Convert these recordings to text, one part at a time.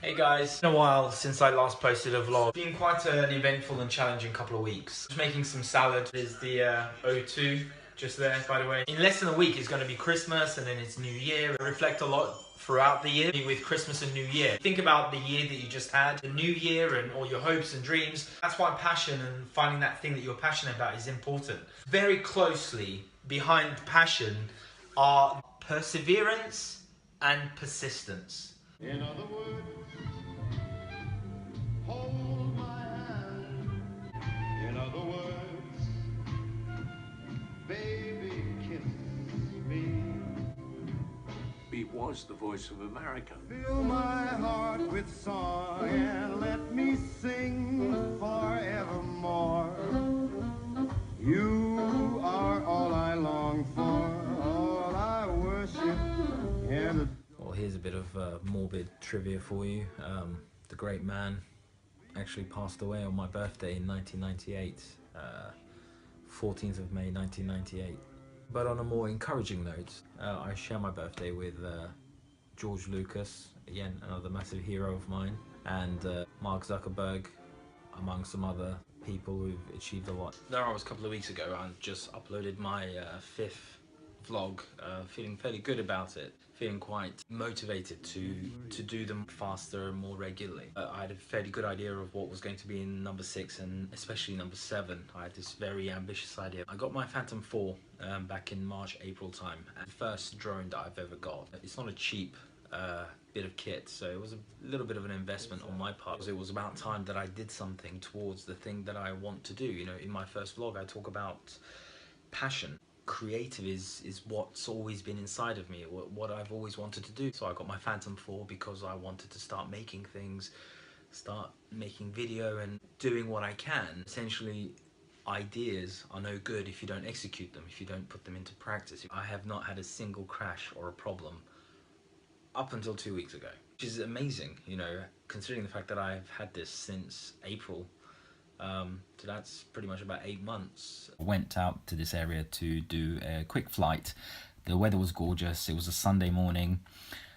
Hey guys, it's been a while since I last posted a vlog. It's been quite an eventful and challenging couple of weeks. Just making some salad. There's the O2 just there, by the way. In less than a week it's going to be Christmas and then it's New Year. I reflect a lot throughout the year with Christmas and New Year. Think about the year that you just had, the new year and all your hopes and dreams. That's why passion and finding that thing that you're passionate about is important. Very closely behind passion are perseverance and persistence. In other words, hold my hand. In other words, baby, kiss me. He was the voice of America. Fill my heart with song and let me sing forevermore. You are all I long for, all I worship and adore. Well, here's a bit of morbid trivia for you. The great man actually passed away on my birthday in 1998, 14th of May 1998. But on a more encouraging note, I share my birthday with George Lucas, again another massive hero of mine, and Mark Zuckerberg, among some other people who've achieved a lot. There I was a couple of weeks ago and just uploaded my 5th vlog, feeling fairly good about it, feeling quite motivated to do them faster and more regularly. I had a fairly good idea of what was going to be in number 6 and especially number 7. I had this very ambitious idea. I got my Phantom 4 back in March, April time, and the first drone that I've ever got. It's not a cheap bit of kit, so it was a little bit of an investment on my part. It was about time that I did something towards the thing that I want to do. You know, in my first vlog I talk about passion. Creative is what's always been inside of me, what I've always wanted to do. So I got my Phantom 4 because I wanted to start making things, start making video and doing what I can. Essentially, ideas are no good if you don't execute them, if you don't put them into practice. I have not had a single crash or a problem up until 2 weeks ago, which is amazing, you know, considering the fact that I've had this since April. So that's pretty much about 8 months. I went out to this area to do a quick flight. The weather was gorgeous. It was a Sunday morning.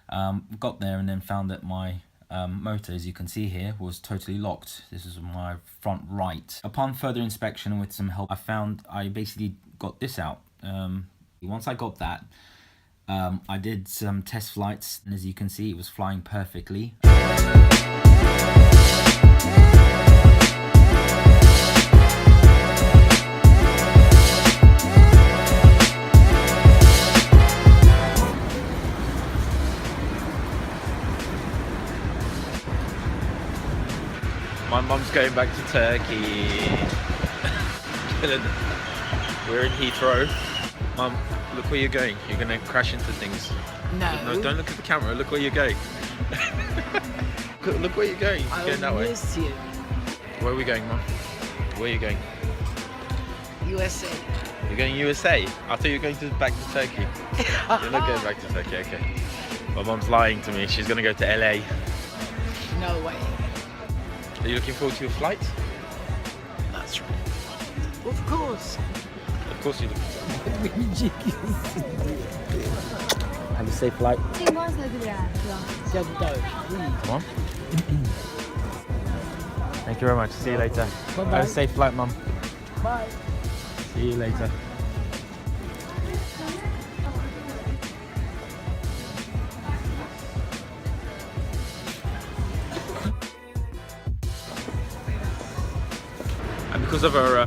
Got there and then found that my motor, as you can see here, was totally locked. This is my front right. Upon further inspection and with some help, I basically got this out. Once I got that, I did some test flights, and as you can see, it was flying perfectly. My mum's going back to Turkey. We're in Heathrow. Mum, look where you're going. You're going to crash into things. No, don't look at the camera. Look where you're going. Look where you're going. You're going that way. Miss you. Where are we going, Mum? Where are you going? USA. You're going USA? I thought you were going back to Turkey. You're not going back to Turkey, okay. My mum's lying to me. She's going to go to LA. No way. Are you looking forward to your flight? That's right. Of course. Of course you do. Have a safe flight. Come on. Thank you very much. See you later. Bye-bye. Have a safe flight, Mum. Bye. See you later. And because of her,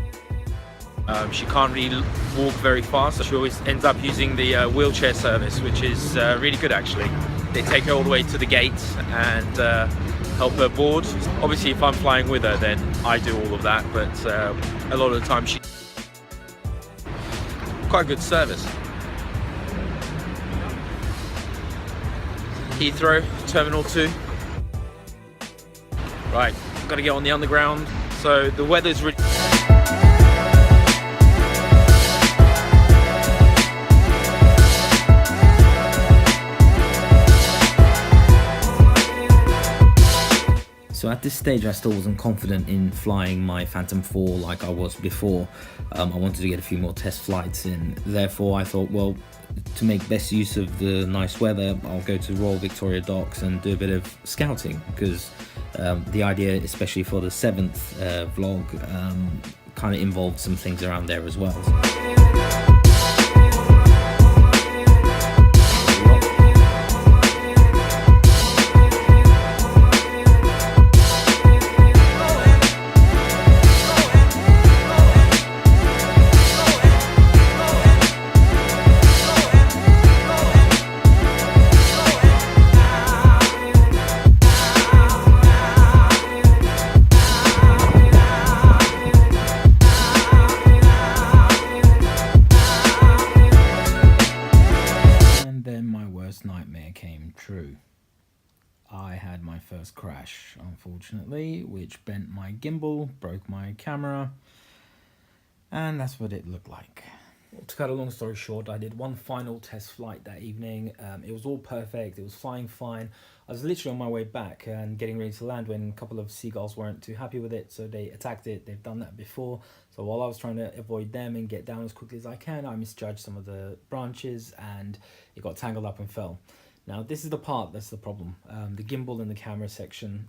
she can't really walk very fast, so she always ends up using the wheelchair service, which is really good actually. They take her all the way to the gate and help her board. Obviously if I'm flying with her then I do all of that, but a lot of the time she... Quite good service. Heathrow, Terminal 2. Right, got to get on the underground. So the weather's really... So at this stage I still wasn't confident in flying my Phantom 4 like I was before. I wanted to get a few more test flights in. Therefore I thought, well, to make best use of the nice weather, I'll go to Royal Victoria Docks and do a bit of scouting, because the idea, especially for the 7th vlog, kind of involved some things around there as well. Nightmare came true. I had my first crash, unfortunately, which bent my gimbal, broke my camera, and that's what it looked like. Well, to cut a long story short, I did one final test flight that evening. It was all perfect, it was flying fine. I was literally on my way back and getting ready to land when a couple of seagulls weren't too happy with it, so they attacked it. They've done that before. So while I was trying to avoid them and get down as quickly as I can, I misjudged some of the branches and it got tangled up and fell. Now this is the part that's the problem. The gimbal and the camera section,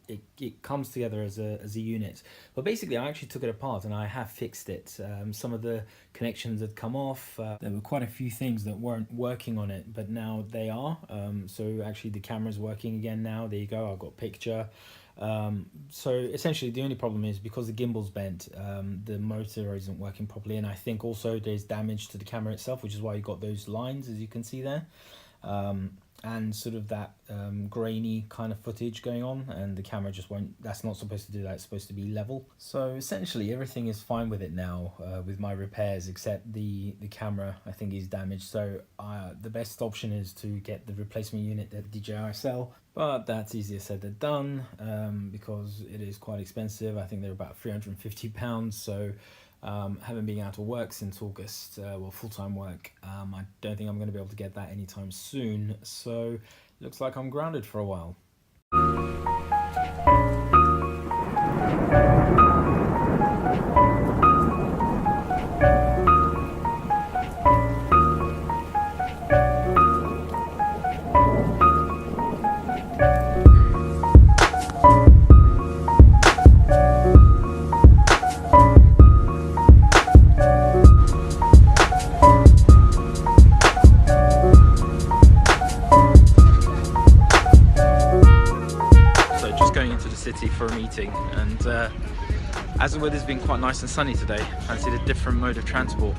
it comes together as a unit. But basically I actually took it apart and I have fixed it. Some of the connections had come off. There were quite a few things that weren't working on it, but now they are. So actually the camera's working again now. There you go, I've got picture. So essentially the only problem is because the gimbal's bent, the motor isn't working properly, and I think also there's damage to the camera itself, which is why you got those lines, as you can see there. And sort of that grainy kind of footage going on, and the camera just won't, that's not supposed to do that, it's supposed to be level. So essentially everything is fine with it now, with my repairs, except the camera I think is damaged. So the best option is to get the replacement unit that DJI sell, but that's easier said than done, because it is quite expensive. I think they're about £350, so haven't been out of work since August, well, full-time work. I don't think I'm going to be able to get that anytime soon, so looks like I'm grounded for a while. City for a meeting, and as the weather's been quite nice and sunny today, I fancied a different mode of transport.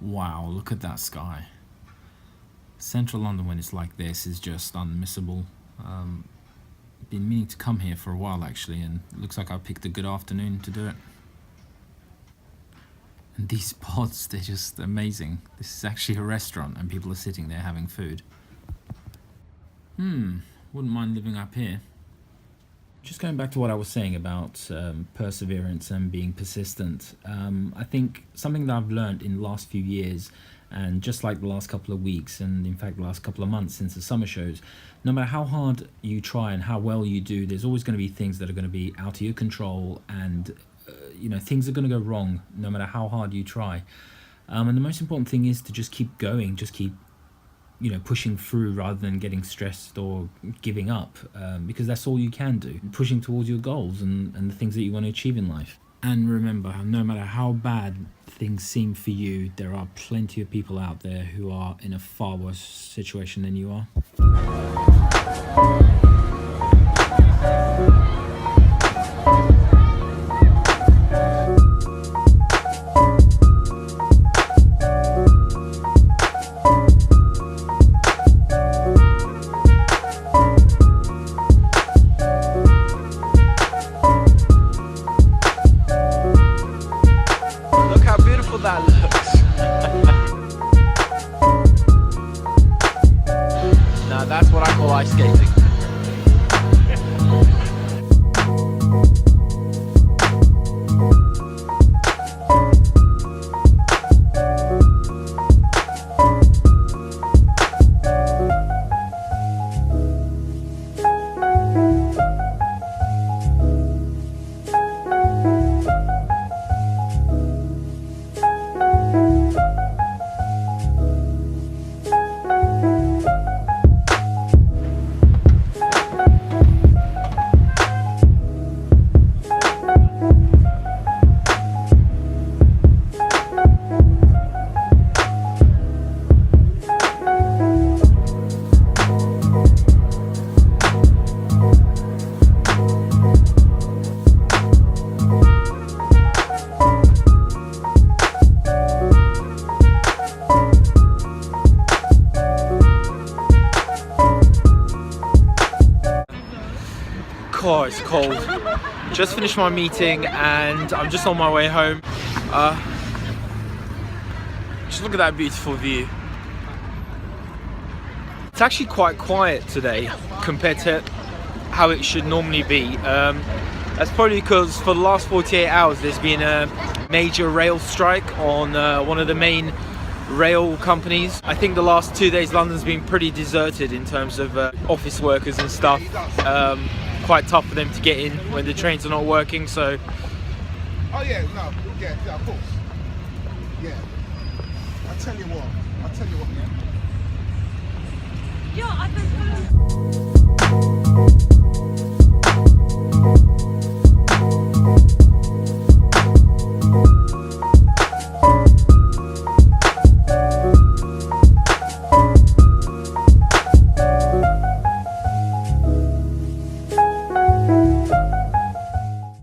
Wow, look at that sky. Central London when it's like this is just unmissable. Been meaning to come here for a while actually, and it looks like I picked a good afternoon to do it. And these pods, they're just amazing. This is actually a restaurant and people are sitting there having food. Wouldn't mind living up here. Just going back to what I was saying about perseverance and being persistent, I think something that I've learned in the last few years, and just like the last couple of weeks, and in fact the last couple of months since the summer shows, no matter how hard you try and how well you do, there's always going to be things that are going to be out of your control, and things are going to go wrong no matter how hard you try. And the most important thing is to just keep going, just keep pushing through rather than getting stressed or giving up, because that's all you can do, pushing towards your goals and the things that you want to achieve in life. And remember, no matter how bad things seem for you, there are plenty of people out there who are in a far worse situation than you are. That looks. Now that's what I call ice skating. Oh, it's cold. Just finished my meeting and I'm just on my way home. Just look at that beautiful view. It's actually quite quiet today compared to how it should normally be. That's probably because for the last 48 hours there's been a major rail strike on one of the main rail companies. I think the last 2 days London's been pretty deserted in terms of office workers and stuff. Quite tough for them to get in when the trains are not working, so... Oh yeah, no, yeah, of course. Yeah. I'll tell you what, man. Yeah, I've been